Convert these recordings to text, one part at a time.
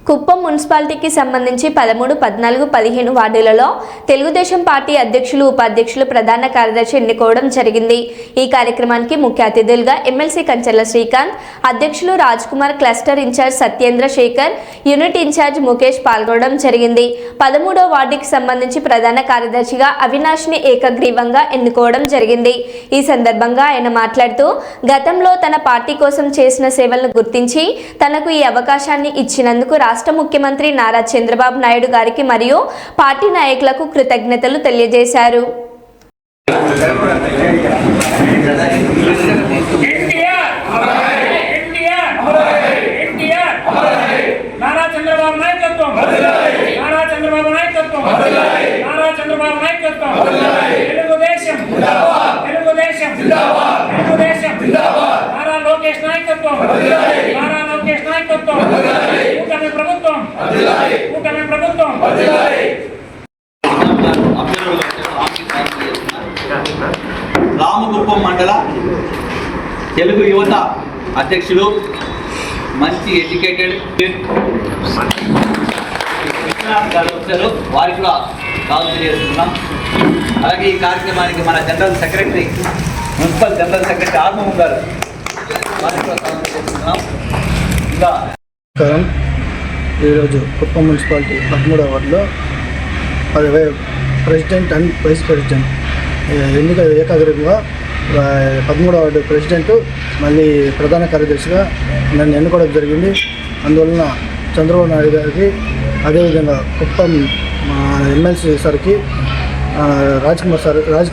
కుప్పం మున్సిపాలిటీకి సంబంధించి 13, 14, 15 వార్డులలో తెలుగుదేశం పార్టీ అధ్యక్షులు, ఉపాధ్యక్షులు, ప్రధాన కార్యదర్శి ఎన్నుకోవడం జరిగింది. ఈ కార్యక్రమానికి ముఖ్య అతిథులుగా ఎమ్మెల్సీ కంచర్ల శ్రీకాంత్, అధ్యక్షులు Raj Kumar, cluster incharge Satyendra Shekhar, unit incharge Mukesh పాల్గొనడం జరిగింది. 13వ వార్డుకి సంబంధించి ప్రధాన కార్యదర్శిగా అవినాష్ని ఏకగ్రీవంగా ఎన్నుకోవడం జరిగింది. ఈ సందర్భంగా ఆయన మాట్లాడుతూ, గతంలో తన పార్టీ కోసం చేసిన సేవలను గుర్తించి తనకు ఈ అవకాశాన్ని ఇచ్చినందుకు రాష్ట్ర ముఖ్యమంత్రి నారా చంద్రబాబు నాయుడు గారికి మరియు పార్టీ నాయకులకు కృతజ్ఞతలు తెలియజేశారు. రామకుప్పం మండల తెలుగు యువత అధ్యక్షులు, మంచి ఎడ్యుకేటెడ్ గారు వచ్చారు, వారికి కూడా కాల్ తెలియజేస్తున్నాం. అలాగే ఈ కార్యక్రమానికి మన general secretary, municipal general secretary ఆర్మూహం గారు, వారికి కూడా కాల్ తెలియజేస్తున్నాం. ఇంకా ఈరోజు కుప్పం మున్సిపాలిటీ 13వ వార్డులో ప్రెసిడెంట్ అండ్ వైస్ ప్రెసిడెంట్ ఎన్నిక ఏకాగ్రంగా 13వ వార్డు ప్రెసిడెంట్ మళ్ళీ ప్రధాన కార్యదర్శిగా నన్ను ఎన్నుకోవడం జరిగింది. అందువలన చంద్రబాబు నాయుడు గారికి, అదేవిధంగా కుప్పం ఎమ్మెల్సీ సార్కి, రాజ్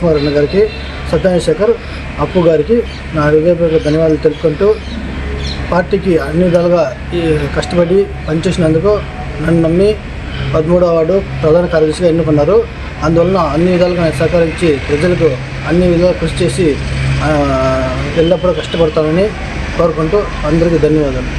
కుమార్ అన్న గారికి, సత్యేంద్ర శేఖర్, అప్పు గారికి నా హృదయపూర్వక ధన్యవాదాలు తెలుపుకుంటూ, పార్టీకి అన్ని విధాలుగా కష్టపడి పనిచేసినందుకు నన్ను నమ్మి 13వ వార్డు ప్రధాన కార్యదర్శిగా ఎన్నుకున్నారు. అందువలన అన్ని విధాలుగా సహకరించి ప్రజలకు అన్ని విధాలుగా కృషి చేసి ఎల్లప్పుడూ కష్టపడతానని కోరుకుంటూ అందరికీ ధన్యవాదాలు.